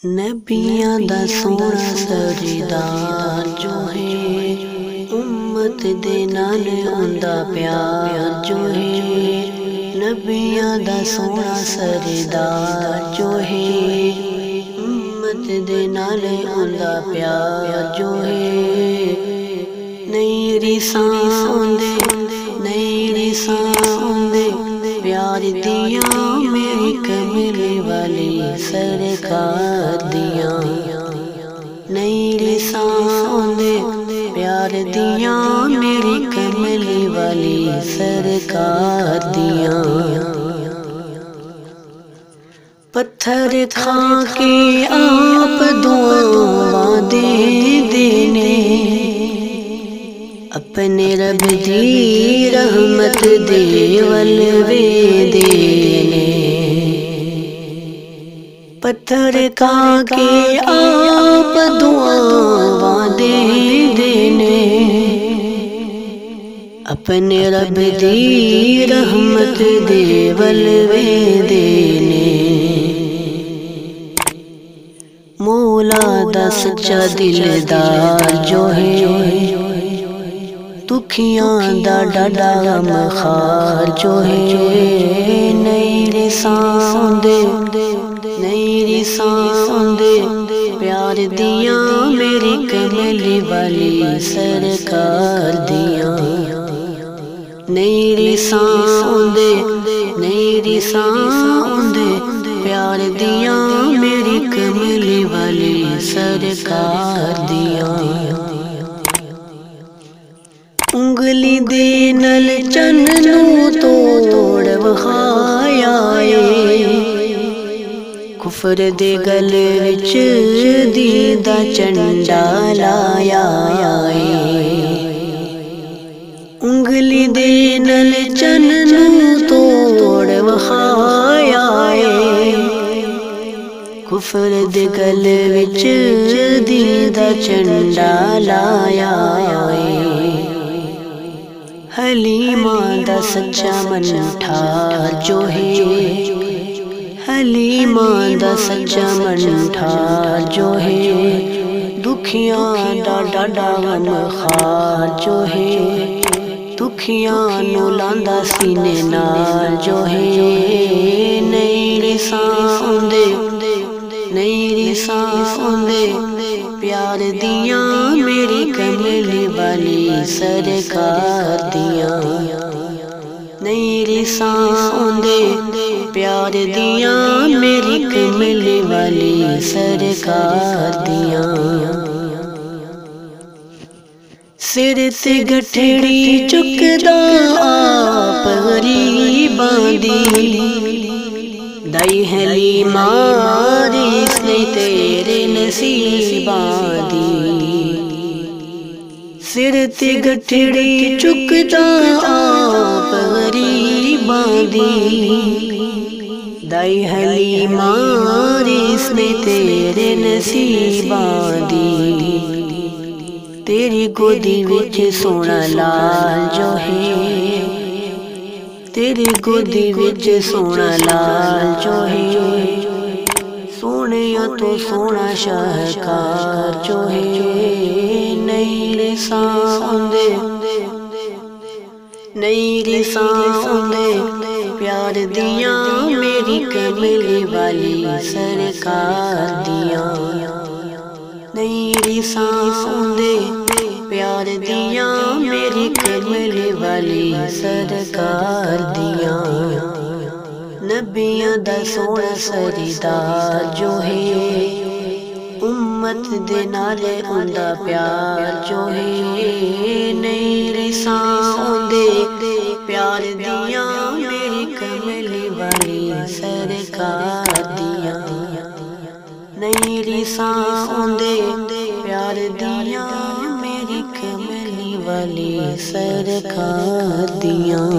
نبیاں دا سونا سردار جو ہے، امت دے نال اوندا پیار جو ہے۔ نبیاں دا سونا سردار جو ہے، امت دے نال اوندا پیار جو ہے۔ نئی ریساں اوندے، نئی ریساں اوندے، پیار دیاں میری کملی والی سرکار دیاں۔ نئی ریساں اوندے، پیار دیاں میری کملی والی سرکار دیاں۔ پتھر کھا کے آپ دعاواں دے دینے، اپنے رب دی رحمت دے ولوے دینے۔ پتھر کھا کے آپ دعاواں دے دینے، اپنے رب دی رحمت دے ولوے دینے۔ مولا دا سچا دلدار جو ہے، دکھیاں دا ڈاڈا غمخوار جو ہے۔ نئی ریساں اوندے، نئی ریساں اوندے، پیار دیاں میری کملی والی سرکار دیاں۔ نئی ریساں اوندے، نئی ریساں اوندے، پیار دیاں میری کملی والی سرکار دیاں۔ انگلی دے نل چن نوں توڑ وکھایا اے، کفر دے گل وچ دین دا چنڈا لایا اے۔ انگلی دے نل چن نوں توڑ وکھایا اے، کفر دے گل وچ دین دا چنڈا لایا اے۔ حلیمہ دا سچا من ٹھار جو ہے، حلیمہ دا سچا من ٹھار جو ہے۔ دکھیاں دا ڈاڈا غمخوار جو ہے، دکھیاں نوں لاندا سینے نال جو ہے۔ نئی ریساں اوندے، نئی ریساں اوندے، پیار دیاں میری کملی والی سرکار دیاں۔ نئی ریساں اوندے، پیار دیاں میری کملی والی سرکار دیاں۔ سر تے گٹھڑی چکدا آپ غریباں دی، دائی حلیمہ ریس نہیں تیرے نصیباں دی۔ سر تے گٹھڑی چکدا آپ غریباں دی، دائی حلیمہ ریس نہیں تیرے نصیباں دی۔ تیری گودی وچ سونا لال جو ہے، تیری گودی وچ سونا لال جو ہے۔ سونیاں تو سونا شاہکار جو ہے۔ نئی ریساں اوندے، نئی ریساں اوندے، پیار دیاں میری کملی والی سرکار دیاں۔ نئی ریساں اوندے، پیار دیاں میری کملی والی سرکار دیاں۔ نبیاں دا سونا سردار جو ہے، امت دے نال اوندا پیار جو ہے۔ نئی ریساں اوندے، پیار دیاں میری کملی والی سرکار دیاں۔ نئی ریساں اوندے، پیار دیاں میری کملی والی سرکار دیاں۔